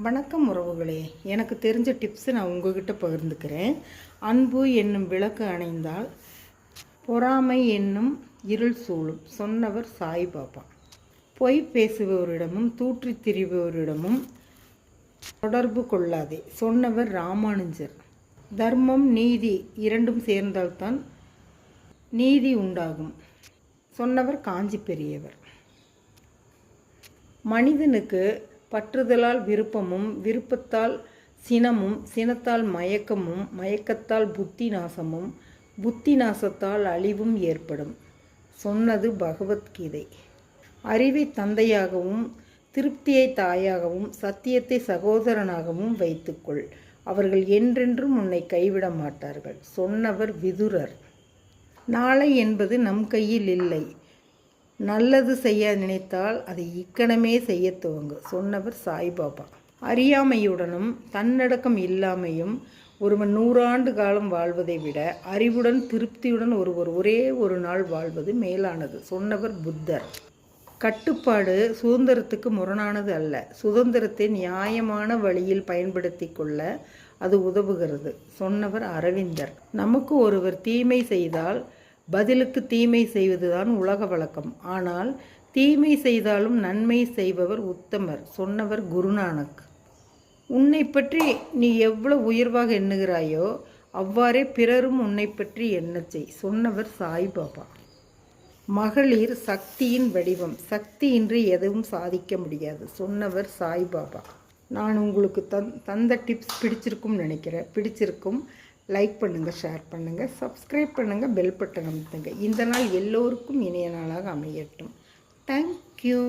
வணக்கம் உறவுகளே, எனக்கு தெரிஞ்ச டிப்ஸை நான் உங்ககிட்ட பகிர்ந்துக்கிறேன். அன்பு என்னும் விளக்கு அணைந்தால் பொறாமை என்னும் இருள் சூழும். சொன்னவர் சாய்பாபா. பொய் பேசுபவரிடமும் தூற்றி திரிபவரிடமும் தொடர்பு கொள்ளாதே. சொன்னவர் ராமானுஜர். தர்மம் நீதி இரண்டும் சேர்ந்தால்தான் நீதி உண்டாகும். சொன்னவர் காஞ்சி பெரியவர். மனிதனுக்கு பற்றுதலால் விருப்பமும், விருப்பத்தால் சினமும், சினத்தால் மயக்கமும், மயக்கத்தால் புத்தி நாசமும், புத்தி நாசத்தால் அழிவும் ஏற்படும். சொன்னது பகவத்கீதை. அறிவை தந்தையாகவும், திருப்தியை தாயாகவும், சத்தியத்தை சகோதரனாகவும் வைத்துக்கொள். அவர்கள் என்றென்றும் உன்னை கைவிட மாட்டார்கள். சொன்னவர் விதுரர். நாளை என்பது நம் கையில் இல்லை. நல்லது செய்ய நினைத்தால் அதை இக்கணமே செய்ய துவங்கு. சொன்னவர் சாய்பாபா. அறியாமையுடனும் தன்னடக்கம் இல்லாமையும் ஒருவன் 100 ஆண்டு காலம் வாழ்வதை விட அறிவுடன் திருப்தியுடன் ஒருவர் ஒரே ஒரு நாள் வாழ்வது மேலானது. சொன்னவர் புத்தர். கட்டுப்பாடு சுதந்திரத்துக்கு முரணானது அல்ல. சுதந்திரத்தை நியாயமான வழியில் பயன்படுத்தி கொள்ள அது உதவுகிறது. சொன்னவர் அரவிந்தர். நமக்கு ஒருவர் தீமை செய்தால் பதிலுக்கு தீமை செய்வதுதான் உலக வழக்கம். ஆனால் தீமை செய்தாலும் நன்மை செய்பவர் உத்தமர். சொன்னவர் குருநானக். உன்னை பற்றி நீ எவ்வளவு உயர்வாக எண்ணுகிறாயோ அவ்வாறே பிறரும் உன்னை பற்றி எண்ணச் செய். சொன்னவர் சாய்பாபா. மகளிர் சக்தியின் வடிவம். சக்தியின்றி எதுவும் சாதிக்க முடியாது. சொன்னவர் சாய்பாபா. நான் உங்களுக்கு தந்த டிப்ஸ் பிடிச்சிருக்கும்னு நினைக்கிறேன். பிடிச்சிருக்கும். லைக் பண்ணுங்கள், ஷேர் பண்ணுங்கள், சப்ஸ்கிரைப் பண்ணுங்கள், பெல் பட்டன் அமுத்துங்க. இந்த நாள் எல்லோருக்கும் இனிய நாளாக அமையட்டும். தேங்க்யூ.